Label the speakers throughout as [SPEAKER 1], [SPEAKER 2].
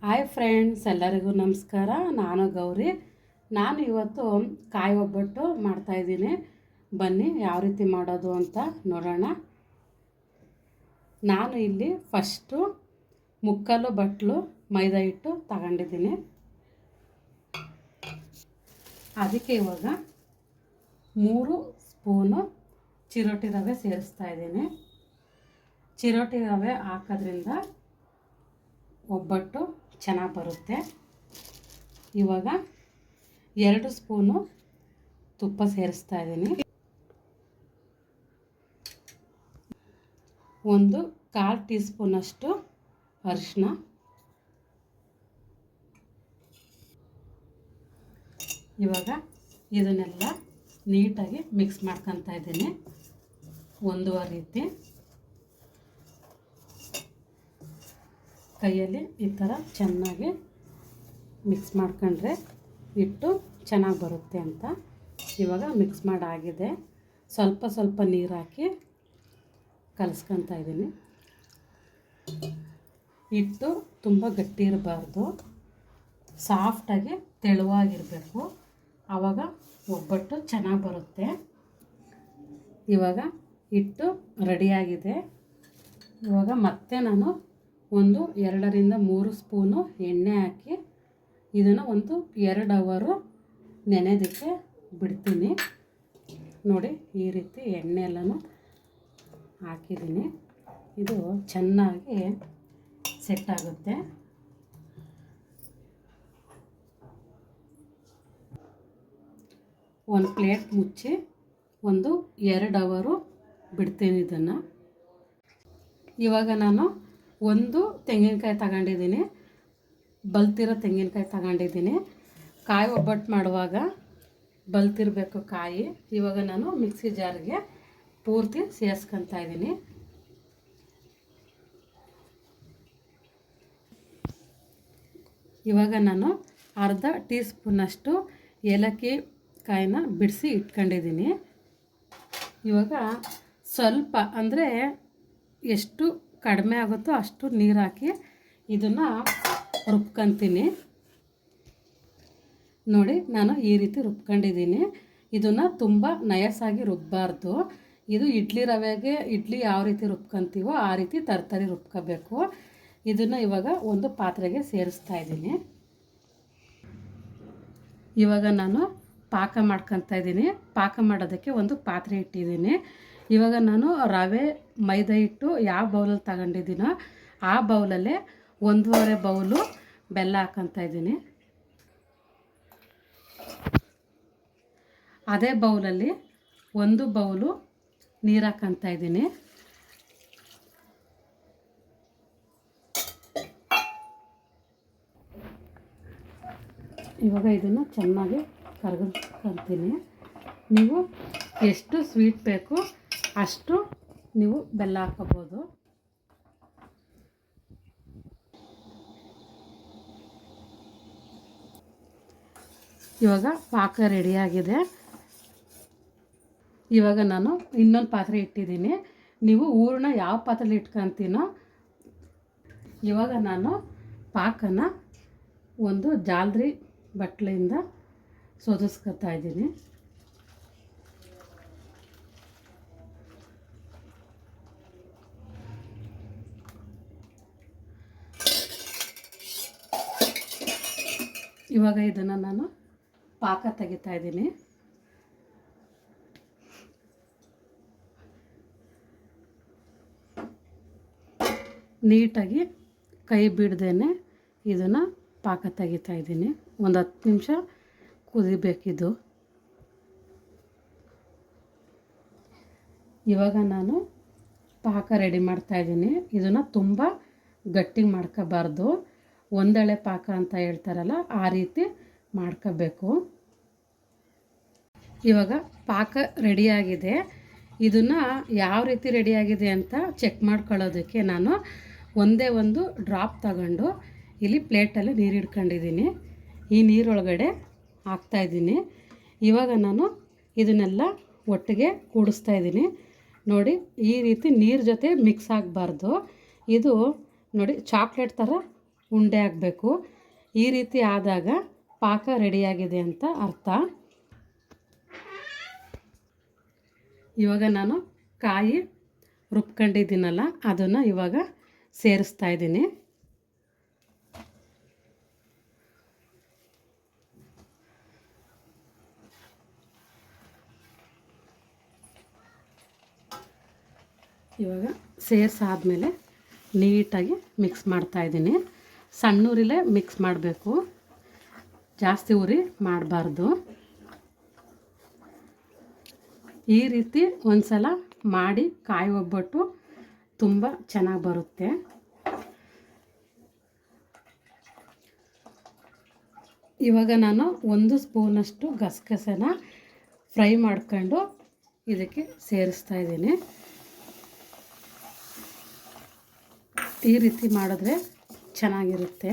[SPEAKER 1] Hi friends, ಎಲ್ಲರಿಗೂ ನಮಸ್ಕಾರ. ನಾನು ಗೌರಿ. ನಾನು ಇವತ್ತು ಕಾಯಿ ಒಬ್ಬಟ್ಟು ಮಾಡ್ತಾಯಿದ್ದೀನಿ. ಬನ್ನಿ ಯಾವ ರೀತಿ ಮಾಡೋದು ಅಂತ ನೋಡೋಣ. ನಾನು ಇಲ್ಲಿ ಫಸ್ಟು ಮುಕ್ಕಾಲು ಬಟ್ಲು ಮೈದಾ ಹಿಟ್ಟು ತಗೊಂಡಿದ್ದೀನಿ. ಅದಕ್ಕೆ ಇವಾಗ 3 ಸ್ಪೂನು ಚಿರೋಟಿ ರವೆ ಸೇರಿಸ್ತಾ ಇದ್ದೀನಿ. ಚಿರೋಟಿ ರವೆ ಹಾಕೋದ್ರಿಂದ ಒಬ್ಬಟ್ಟು ಚೆನ್ನಾಗಿ ಬರುತ್ತೆ. ಇವಾಗ 2 ಸ್ಪೂನು ತುಪ್ಪ ಸೇರಿಸ್ತಾ ಇದ್ದೀನಿ. 1/4 ಟೀ ಸ್ಪೂನಷ್ಟು ಅರಿಶಿನ, ಇವಾಗ ಇದನ್ನೆಲ್ಲ ನೀಟಾಗಿ ಮಿಕ್ಸ್ ಮಾಡ್ಕೊತಾ ಇದ್ದೀನಿ. ಒಂದುವರೆ ರೀತಿ ಕೈಯಲ್ಲಿ ಈ ಥರ ಚೆನ್ನಾಗಿ ಮಿಕ್ಸ್ ಮಾಡ್ಕೊಂಡ್ರೆ ಹಿಟ್ಟು ಚೆನ್ನಾಗಿ ಬರುತ್ತೆ ಅಂತ. ಇವಾಗ ಮಿಕ್ಸ್ ಮಾಡಾಗಿದೆ. ಸ್ವಲ್ಪ ಸ್ವಲ್ಪ ನೀರು ಹಾಕಿ ಕಲಿಸ್ಕೊತಾ ಇದ್ದೀನಿ. ಹಿಟ್ಟು ತುಂಬ ಗಟ್ಟಿ ಇರಬಾರ್ದು, ಸಾಫ್ಟಾಗಿ ತೆಳುವಾಗಿರಬೇಕು. ಆವಾಗ ಒಬ್ಬಟ್ಟು ಚೆನ್ನಾಗಿ ಬರುತ್ತೆ. ಇವಾಗ ಹಿಟ್ಟು ರೆಡಿಯಾಗಿದೆ. ಇವಾಗ ಮತ್ತೆ ನಾನು 2-3 ಸ್ಪೂನು ಎಣ್ಣೆ ಹಾಕಿ ಇದನ್ನು 2 ಅವರು ನೆನೆದಕ್ಕೆ ಬಿಡ್ತೀನಿ. ನೋಡಿ, ಈ ರೀತಿ ಎಣ್ಣೆ ಎಲ್ಲನೂ ಹಾಕಿದ್ದೀನಿ. ಇದು ಚೆನ್ನಾಗಿ ಸೆಟ್ ಆಗುತ್ತೆ. ಒಂದು ಪ್ಲೇಟ್ ಮುಚ್ಚಿ 2 ಅವರು ಬಿಡ್ತೀನಿ ಇದನ್ನು. ಇವಾಗ ನಾನು 1 ತೆಂಗಿನಕಾಯಿ ತಗೊಂಡಿದ್ದೀನಿ. ಬಲ್ತಿರೋ ತೆಂಗಿನಕಾಯಿ ತಗೊಂಡಿದ್ದೀನಿ. ಕಾಯಿ ಒಬ್ಬಟ್ಟು ಮಾಡುವಾಗ ಬಲ್ತಿರಬೇಕು ಕಾಯಿ. ಇವಾಗ ನಾನು ಮಿಕ್ಸಿ ಜಾರ್ಗೆ ಪೂರ್ತಿ ಸೇರಿಸ್ಕೊತಾ ಇದ್ದೀನಿ. ಇವಾಗ ನಾನು ಅರ್ಧ ಟೀ ಸ್ಪೂನಷ್ಟು ಏಲಕ್ಕಿ ಕಾಯಿನ ಬಿಡಿಸಿ ಇಟ್ಕೊಂಡಿದ್ದೀನಿ. ಇವಾಗ ಸ್ವಲ್ಪ ಅಂದರೆ ಎಷ್ಟು ಕಡಿಮೆ ಆಗುತ್ತೋ ಅಷ್ಟು ನೀರು ಹಾಕಿ ಇದನ್ನು ರುಬ್ಕೊತೀನಿ. ನೋಡಿ, ನಾನು ಈ ರೀತಿ ರುಬ್ಕೊಂಡಿದ್ದೀನಿ. ಇದನ್ನು ತುಂಬ ನಯಸಾಗಿ ರುಬ್ಬಾರ್ದು. ಇದು ಇಡ್ಲಿ ರವೆಗೆ ಇಡ್ಲಿ ಯಾವ ರೀತಿ ರುಬ್ಕೊತೀವೋ ಆ ರೀತಿ ತರ್ತರಿ ರುಬ್ಕೋಬೇಕು. ಇದನ್ನು ಇವಾಗ ಒಂದು ಪಾತ್ರೆಗೆ ಸೇರಿಸ್ತಾ ಇದ್ದೀನಿ. ಇವಾಗ ನಾನು ಪಾಕ ಮಾಡ್ಕೊತಾ ಇದ್ದೀನಿ. ಪಾಕ ಮಾಡೋದಕ್ಕೆ ಒಂದು ಪಾತ್ರೆ ಇಟ್ಟಿದ್ದೀನಿ. ಇವಾಗ ನಾನು ರವೆ ಮೈದಾ ಹಿಟ್ಟು ಯಾವ ಬೌಲಲ್ಲಿ ತಗೊಂಡಿದ್ದೀನೋ ಆ ಬೌಲಲ್ಲೇ 1.5 ಬೌಲು ಬೆಲ್ಲ ಹಾಕ್ಕೊತಾ ಇದ್ದೀನಿ. ಅದೇ ಬೌಲಲ್ಲಿ 1 ಬೌಲು ನೀರು ಹಾಕ್ಕೊತಾ ಇದ್ದೀನಿ. ಇವಾಗ ಇದನ್ನು ಚೆನ್ನಾಗಿ ಕರಗಿಸ್ಕೊತೀನಿ. ನೀವು ಎಷ್ಟು ಸ್ವೀಟ್ ಬೇಕು ಅಷ್ಟು ನೀವು ಬೆಲ್ಲ ಹಾಕೋಬೋದು. ಇವಾಗ ಪಾಕ ರೆಡಿಯಾಗಿದೆ. ಇವಾಗ ನಾನು ಇನ್ನೊಂದು ಪಾತ್ರೆ ಇಟ್ಟಿದ್ದೀನಿ. ನೀವು ಹೂರಣ ಯಾವ ಪಾತ್ರೆಲಿ ಇಟ್ಕೊತೀನೋ. ಇವಾಗ ನಾನು ಪಾಕನ ಒಂದು ಜಾಲ್ರಿ ಬಟ್ಲಿಂದ ಸೋದಿಸ್ಕೊತಾ ಇದ್ದೀನಿ. ಇವಾಗ ಇದನ್ನು ನಾನು ಪಾಕ ತೆಗಿತಾ ಇದ್ದೀನಿ. ನೀಟಾಗಿ ಕೈ ಬಿಡ್ದೇನೆ ಇದನ್ನು ಪಾಕ ತೆಗಿತಾ ಇದ್ದೀನಿ. ಒಂದು 10 ನಿಮಿಷ ಕುದಿಬೇಕಿದು. ಇವಾಗ ನಾನು ಪಾಕ ರೆಡಿ ಮಾಡ್ತಾ ಇದ್ದೀನಿ. ಇದನ್ನು ತುಂಬ ಗಟ್ಟಿಗೆ ಮಾಡ್ಕೋಬಾರ್ದು. ಒಂದೆಳೆ ಪಾಕ ಅಂತ ಹೇಳ್ತಾರಲ್ಲ ಆ ರೀತಿ ಮಾಡ್ಕೋಬೇಕು. ಇವಾಗ ಪಾಕ ರೆಡಿಯಾಗಿದೆ. ಇದನ್ನು ಯಾವ ರೀತಿ ರೆಡಿಯಾಗಿದೆ ಅಂತ ಚೆಕ್ ಮಾಡ್ಕೊಳ್ಳೋದಕ್ಕೆ ನಾನು ಒಂದು ಡ್ರಾಪ್ ತಗೊಂಡು ಇಲ್ಲಿ ಪ್ಲೇಟಲ್ಲಿ ನೀರು ಇಟ್ಕೊಂಡಿದ್ದೀನಿ. ಈ ನೀರೊಳಗಡೆ ಹಾಕ್ತಾಯಿದ್ದೀನಿ. ಇವಾಗ ನಾನು ಇದನ್ನೆಲ್ಲ ಒಟ್ಟಿಗೆ ಕೂಡಿಸ್ತಾ ಇದ್ದೀನಿ. ನೋಡಿ, ಈ ರೀತಿ ನೀರು ಜೊತೆ ಮಿಕ್ಸ್ ಆಗಬಾರ್ದು. ಇದು ನೋಡಿ ಚಾಕ್ಲೇಟ್ ಥರ ಉಂಡೆ ಆಗಬೇಕು. ಈ ರೀತಿ ಆದಾಗ ಪಾಕ ರೆಡಿಯಾಗಿದೆ ಅಂತ ಅರ್ಥ. ಇವಾಗ ನಾನು ಕಾಯಿ ರುಬ್ಕೊಂಡಿದ್ದೀನಲ್ಲ ಅದನ್ನು ಇವಾಗ ಸೇರಿಸ್ತಾ ಇದ್ದೀನಿ. ಇವಾಗ ಸೇರಿಸಾದ್ಮೇಲೆ ನೀಟಾಗಿ ಮಿಕ್ಸ್ ಮಾಡ್ತಾಯಿದ್ದೀನಿ. ಸಣ್ಣ ಉರಿಲೇ ಮಿಕ್ಸ್ ಮಾಡಬೇಕು, ಜಾಸ್ತಿ ಉರಿ ಮಾಡಬಾರ್ದು. ಈ ರೀತಿ ಒಂದು ಸಲ ಮಾಡಿ ಕಾಯಿ ಒಬ್ಬಟ್ಟು ತುಂಬ ಚೆನ್ನಾಗಿ ಬರುತ್ತೆ. ಇವಾಗ ನಾನು 1 ಸ್ಪೂನಷ್ಟು ಗಸಗಸೆನ ಫ್ರೈ ಮಾಡ್ಕೊಂಡು ಇದಕ್ಕೆ ಸೇರಿಸ್ತಾ ಇದ್ದೀನಿ. ಈ ರೀತಿ ಮಾಡಿದ್ರೆ ಚೆನ್ನಾಗಿರುತ್ತೆ.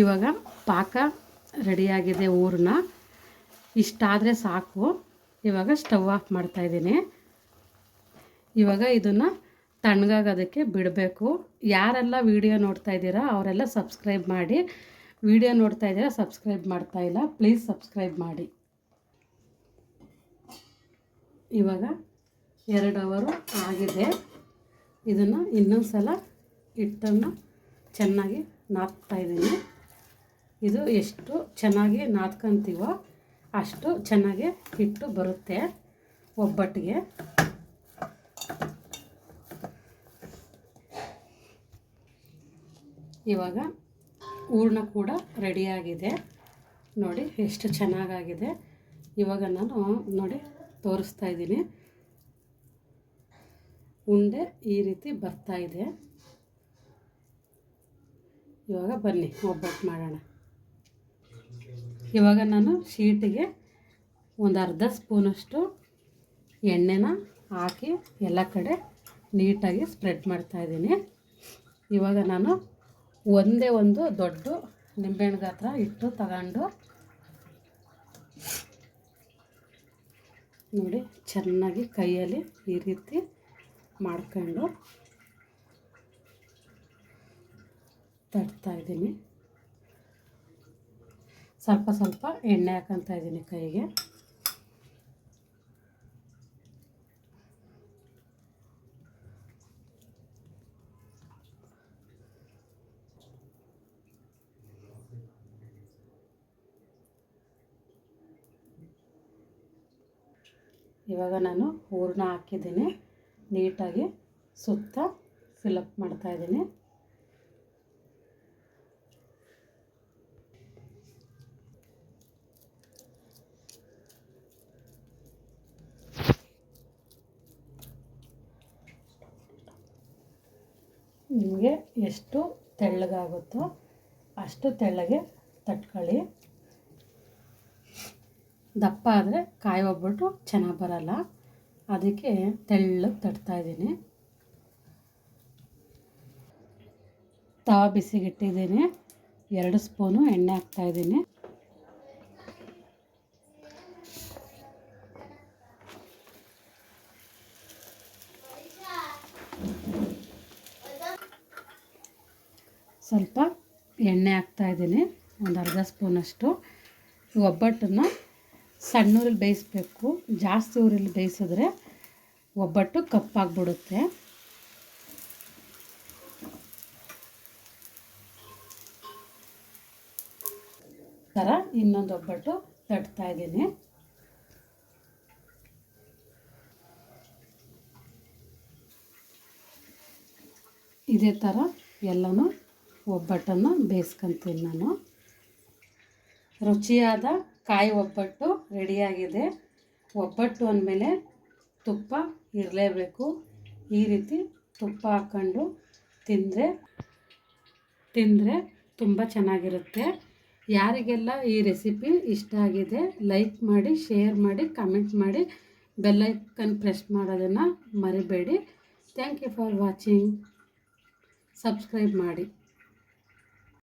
[SPEAKER 1] ಇವಾಗ ಪಾಕ ರೆಡಿಯಾಗಿದೆ. ಹೂರಣ ಇಷ್ಟಾದರೆ ಸಾಕು. ಇವಾಗ ಸ್ಟವ್ ಆಫ್ ಮಾಡ್ತಾಯಿದ್ದೀನಿ. ಇವಾಗ ಇದನ್ನು ತಣ್ಣಗಾಗೋದಕ್ಕೆ ಬಿಡಬೇಕು. ಯಾರೆಲ್ಲ ವಿಡಿಯೋ ನೋಡ್ತಾ ಇದ್ದೀರಾ ಅವರೆಲ್ಲ ಸಬ್ಸ್ಕ್ರೈಬ್ ಮಾಡಿ. ವಿಡಿಯೋ ನೋಡ್ತಾ ಇದ್ದೀರಾ ಸಬ್ಸ್ಕ್ರೈಬ್ ಮಾಡ್ತಾಯಿಲ್ಲ, ಪ್ಲೀಸ್ ಸಬ್ಸ್ಕ್ರೈಬ್ ಮಾಡಿ. ಇವಾಗ 2 ಅವರ್ ಆಗಿದೆ. ಇದನ್ನು ಇನ್ನೊಂದು ಸಲ ಹಿಟ್ಟನ್ನು ಚೆನ್ನಾಗಿ ನಾದ್ತಾಯಿದ್ದೀನಿ. ಇದು ಎಷ್ಟು ಚೆನ್ನಾಗಿ ನಾದ್ಕೊಂತೀವೋ ಅಷ್ಟು ಚೆನ್ನಾಗಿ ಹಿಟ್ಟು ಬರುತ್ತೆ ಒಬ್ಬಟ್ಟಿಗೆ. ಇವಾಗ ಹೂರಣ ಕೂಡ ರೆಡಿಯಾಗಿದೆ. ನೋಡಿ ಎಷ್ಟು ಚೆನ್ನಾಗಾಗಿದೆ. ಇವಾಗ ನಾನು ನೋಡಿ ತೋರಿಸ್ತಾ ಇದ್ದೀನಿ. ಉಂಡೆ ಈ ರೀತಿ ಬರ್ತಾ ಇದೆ. ಇವಾಗ ಬನ್ನಿ ಒಬ್ಬಟ್ಟು ಮಾಡೋಣ. ಇವಾಗ ನಾನು ಶೀಟಿಗೆ ಒಂದು ಅರ್ಧ ಸ್ಪೂನಷ್ಟು ಎಣ್ಣೆನ ಹಾಕಿ ಎಲ್ಲ ಕಡೆ ನೀಟಾಗಿ ಸ್ಪ್ರೆಡ್ ಮಾಡ್ತಾಯಿದ್ದೀನಿ. ಇವಾಗ ನಾನು ಒಂದೇ ಒಂದು ದೊಡ್ಡ ನಿಂಬೆಹಣ್ಣು ಗಾತ್ರ ಇಟ್ಟು ತಗೊಂಡು ನೋಡಿ ಚೆನ್ನಾಗಿ ಕೈಯಲ್ಲಿ ಈ ರೀತಿ ಮಾಡ್ಕೊಂಡು ತಟ್ತಾಯಿದ್ದೀನಿ. ಸ್ವಲ್ಪ ಸ್ವಲ್ಪ ಎಣ್ಣೆ ಹಾಕ್ಕೊತಾ ಇದ್ದೀನಿ ಕೈಗೆ. ಇವಾಗ ನಾನು ಹೂರಣ ಹಾಕಿದ್ದೀನಿ. ನೀಟಾಗಿ ಸುತ್ತ ಫಿಲಪ್ ಮಾಡ್ತಾಯಿದ್ದೀನಿ. ನಿಮಗೆ ಎಷ್ಟು ತೆಳ್ಳಗಾಗುತ್ತೋ ಅಷ್ಟು ತೆಳ್ಳಗೆ ತಟ್ಕೊಳ್ಳಿ. ದಪ್ಪ ಆದರೆ ಕಾಯಿ ಒಬ್ಬಟ್ಟು ಚೆನ್ನಾಗಿ ಬರಲ್ಲ, ಅದಕ್ಕೆ ತೆಳ್ಳಗೆ ತಟ್ತಾಯಿದ್ದೀನಿ. ತವಾ ಬಿಸಿಗಿಟ್ಟಿದ್ದೀನಿ. 2 ಸ್ಪೂನು ಎಣ್ಣೆ ಹಾಕ್ತಾಯಿದ್ದೀನಿ. ಸ್ವಲ್ಪ ಎಣ್ಣೆ ಹಾಕ್ತಾಯಿದ್ದೀನಿ, ಒಂದು ಅರ್ಧ ಸ್ಪೂನಷ್ಟು. ಒಬ್ಬಟ್ಟನ್ನು ಸಣ್ಣ ಊರಲ್ಲಿ ಬೇಯಿಸಬೇಕು. ಜಾಸ್ತಿ ಊರಲ್ಲಿ ಬೇಯಿಸಿದ್ರೆ ಒಬ್ಬಟ್ಟು ಕಪ್ಪಾಗಿಬಿಡುತ್ತೆ. ಥರ ಇನ್ನೊಂದು ಒಬ್ಬಟ್ಟು ತಟ್ತಾಯಿದ್ದೀನಿ. ಇದೇ ಥರ ಎಲ್ಲನೂ ಒಬ್ಬಟ್ಟನ್ನು ಬೇಯಿಸ್ಕೊತೀನಿ ನಾನು. ರುಚಿಯಾದ ಕಾಯಿ ಒಬ್ಬಟ್ಟು ರೆಡಿಯಾಗಿದೆ. ಒಬ್ಬಟ್ಟು ಅಂದಮೇಲೆ ತುಪ್ಪ ಇರಲೇಬೇಕು. ಈ ರೀತಿ ತುಪ್ಪ ಹಾಕ್ಕೊಂಡು ತಿಂದರೆ ತುಂಬ ಚೆನ್ನಾಗಿರುತ್ತೆ. ಯಾರಿಗೆಲ್ಲ ಈ ರೆಸಿಪಿ ಇಷ್ಟ ಆಗಿದೆ ಲೈಕ್ ಮಾಡಿ, ಶೇರ್ ಮಾಡಿ, ಕಮೆಂಟ್ ಮಾಡಿ, ಬೆಲ್ ಐಕನ್ ಪ್ರೆಸ್ ಮಾಡೋದನ್ನು ಮರಿಬೇಡಿ. Thank you for watching. Subscribe ಮಾಡಿ.